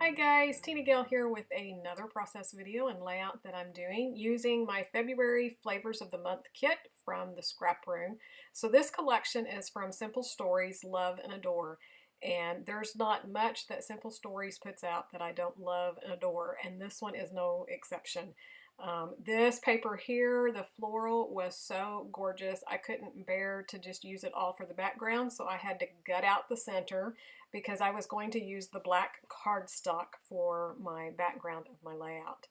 Hi guys, TinaGale here with another process video and layout that I'm doing using my February Flavors of the Month kit from the ScrapRoom. So this collection is from Simple Stories, Love and Adore. And there's not much that Simple Stories puts out that I don't love and adore, and this one is no exception. This paper here, the floral, was so gorgeous. I couldn't bear to just use it all for the background, so I had to gut out the center because I was going to use the black cardstock for my background of my layout.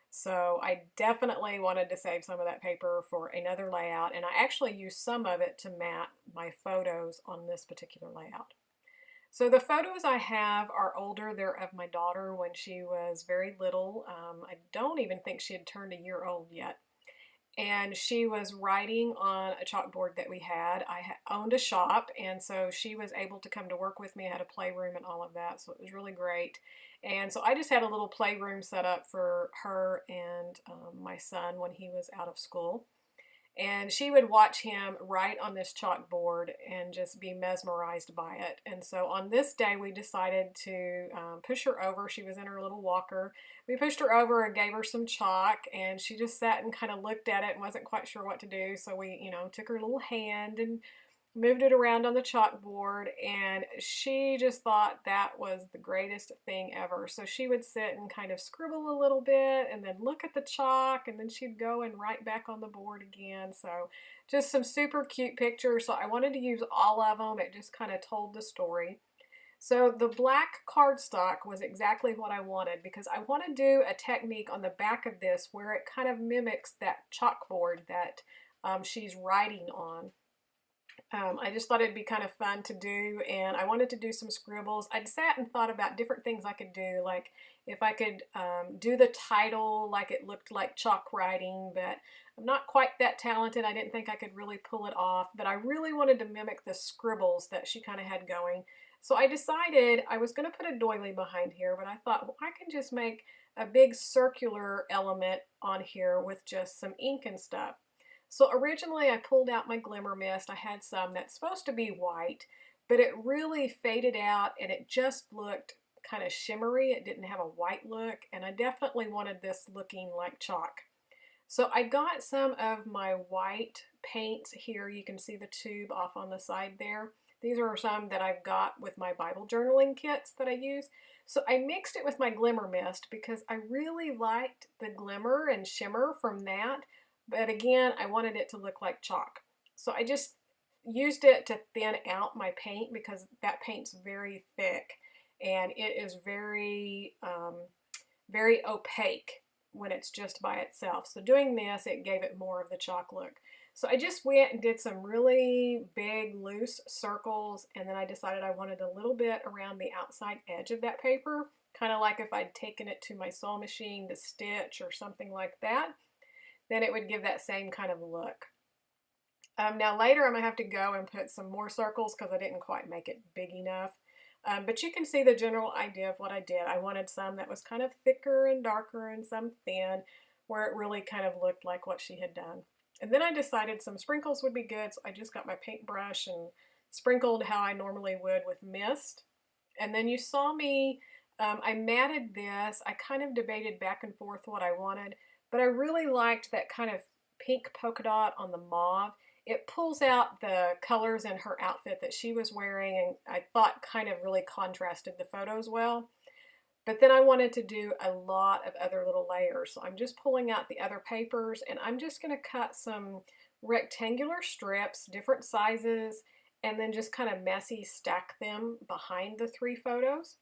So I definitely wanted to save some of that paper for another layout, and I actually used some of it to mat my photos on this particular layout. So the photos I have are older. They're of my daughter when she was very little. I don't even think she had turned a year old yet. And she was writing on a chalkboard that we had. I owned a shop, and so she was able to come to work with me. I had a playroom and all of that, so it was really great. And so I just had a little playroom set up for her and my son when he was out of school. And she would watch him write on this chalkboard and just be mesmerized by it. And so on this day, we decided to push her over. She was in her little walker. We pushed her over and gave her some chalk, and she just sat and kind of looked at it and wasn't quite sure what to do. So we, took her little hand and moved it around on the chalkboard, and she just thought that was the greatest thing ever. So she would sit and kind of scribble a little bit and then look at the chalk, and then she'd go and write back on the board again. So just some super cute pictures. So I wanted to use all of them. It just kind of told the story. So the black cardstock was exactly what I wanted, because I want to do a technique on the back of this where it kind of mimics that chalkboard that she's writing on. I just thought it'd be kind of fun to do, and I wanted to do some scribbles. I'd sat and thought about different things I could do, like if I could do the title like it looked like chalk writing, but I'm not quite that talented. I didn't think I could really pull it off, but I really wanted to mimic the scribbles that she kind of had going. So I decided I was going to put a doily behind here, but I thought, well, I can just make a big circular element on here with just some ink and stuff. So originally I pulled out my glimmer mist. I had some that's supposed to be white, but it really faded out and it just looked kind of shimmery. It didn't have a white look, and I definitely wanted this looking like chalk. So I got some of my white paints here. You can see the tube off on the side there. These are some that I've got with my Bible journaling kits that I use. So I mixed it with my glimmer mist because I really liked the glimmer and shimmer from that. But again, I wanted it to look like chalk. So I just used it to thin out my paint because that paint's very thick and it is very, very opaque when it's just by itself. So doing this, it gave it more of the chalk look. So I just went and did some really big loose circles, and then I decided I wanted a little bit around the outside edge of that paper, kind of like if I'd taken it to my sewing machine to stitch or something like that. Then it would give that same kind of look. Now later I'm going to have to go and put some more circles because I didn't quite make it big enough. But you can see the general idea of what I did. I wanted some that was kind of thicker and darker and some thin, where it really kind of looked like what she had done. And then I decided some sprinkles would be good, so I just got my paintbrush and sprinkled how I normally would with mist. And then you saw me, I matted this. I kind of debated back and forth what I wanted. But I really liked that kind of pink polka dot on the mauve. It pulls out the colors in her outfit that she was wearing, and I thought kind of really contrasted the photos well. But then I wanted to do a lot of other little layers. So I'm just pulling out the other papers, and I'm just going to cut some rectangular strips, different sizes, and then just kind of messy stack them behind the three photos.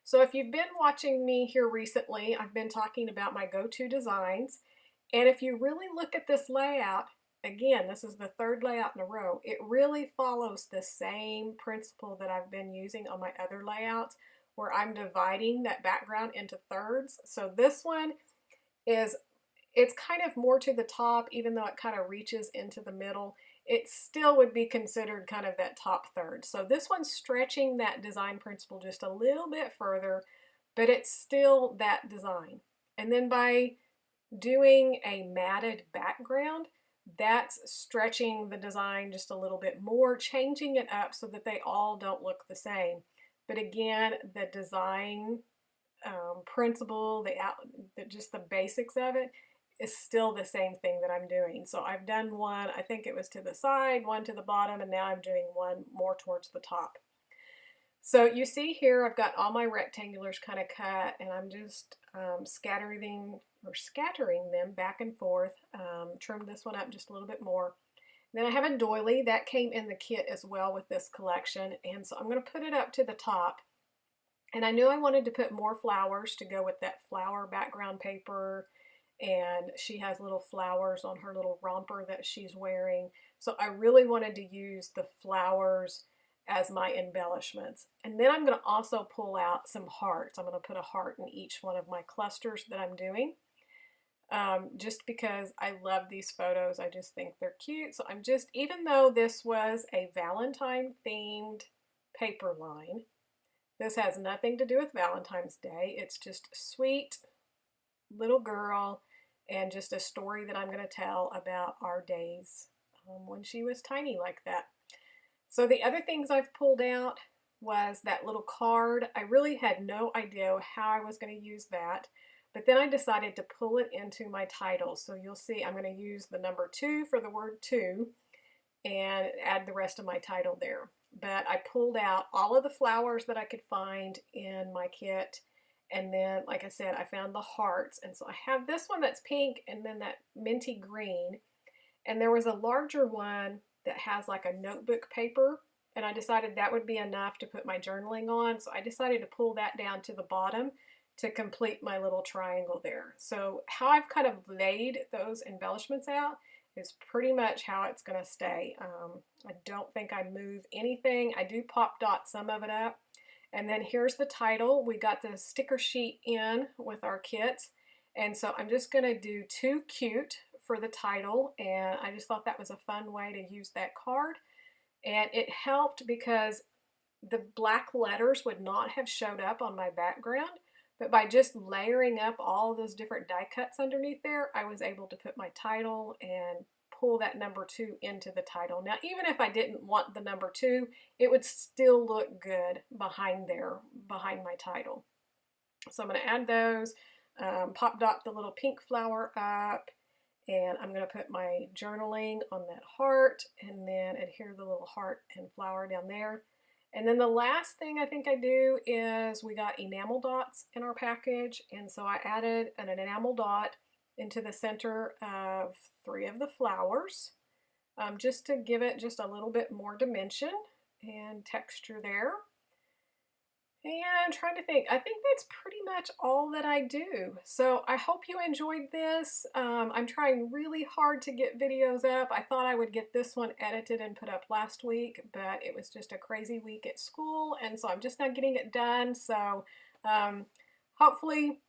So if you've been watching me here recently, I've been talking about my go-to designs. And if you really look at this layout, again, this is the third layout in a row, it really follows the same principle that I've been using on my other layouts, where I'm dividing that background into thirds. So this one it's kind of more to the top, even though it kind of reaches into the middle. It still would be considered kind of that top third. So this one's stretching that design principle just a little bit further, but it's still that design. And then by doing a matted background, that's stretching the design just a little bit more, changing it up so that they all don't look the same. but again, the design principle, just the basics of it is still the same thing that I'm doing. So I've done one, I think it was to the side, one to the bottom, and now I'm doing one more towards the top. So you see here I've got all my rectangulars kind of cut, and I'm just scattering them back and forth. Trim this one up just a little bit more. Then I have a doily that came in the kit as well with this collection, and so I'm going to put it up to the top. And I knew I wanted to put more flowers to go with that flower background paper, and she has little flowers on her little romper that she's wearing. So I really wanted to use the flowers as my embellishments. And then I'm going to also pull out some hearts. I'm going to put a heart in each one of my clusters that I'm doing. Just because I love these photos, I just think they're cute. So I'm just, even though this was a Valentine themed paper line, this has nothing to do with Valentine's Day. It's just a sweet little girl and just a story that I'm going to tell about our days when she was tiny like that. So the other things I've pulled out was that little card. I really had no idea how I was going to use that, but then I decided to pull it into my title. So you'll see I'm going to use the number 2 for the word 2 and add the rest of my title there. But I pulled out all of the flowers that I could find in my kit, and then, like I said, I found the hearts, and so I have this one that's pink and then that minty green, and there was a larger one that has like a notebook paper, and I decided that would be enough to put my journaling on, so I decided to pull that down to the bottom to complete my little triangle there. So how I've kind of laid those embellishments out is pretty much how it's going to stay. I don't think I move anything. I do pop dot some of it up. And then here's the title. We got the sticker sheet in with our kits. And so I'm just going to do Too Cute for the title. And I just thought that was a fun way to use that card. And it helped because the black letters would not have showed up on my background. But by just layering up all those different die cuts underneath there, I was able to put my title and pull that number 2 into the title. Now, even if I didn't want the number 2, it would still look good behind there, behind my title. So I'm going to add those, pop dot the little pink flower up, and I'm going to put my journaling on that heart, and then adhere the little heart and flower down there. And then the last thing I think I do is we got enamel dots in our package, and so I added an enamel dot into the center of 3 of the flowers, just to give it just a little bit more dimension and texture there. And I'm trying to think, I think that's pretty much all that I do. So I hope you enjoyed this. I'm trying really hard to get videos up. I thought I would get this one edited and put up last week, but it was just a crazy week at school, and so I'm just not getting it done. So hopefully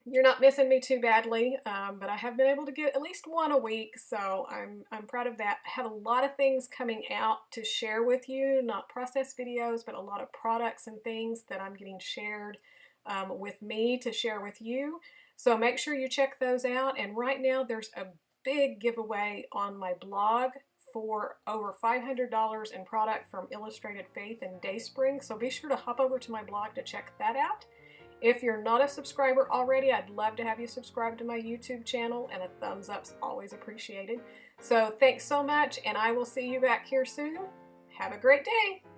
you're not missing me too badly, but I have been able to get at least one a week, so I'm proud of that. I have a lot of things coming out to share with you, not process videos, but a lot of products and things that I'm getting shared with me to share with you. So make sure you check those out. And right now there's a big giveaway on my blog for over $500 in product from Illustrated Faith and Dayspring. So be sure to hop over to my blog to check that out. If you're not a subscriber already, I'd love to have you subscribe to my YouTube channel, and a thumbs up's always appreciated. So thanks so much, and I will see you back here soon. Have a great day.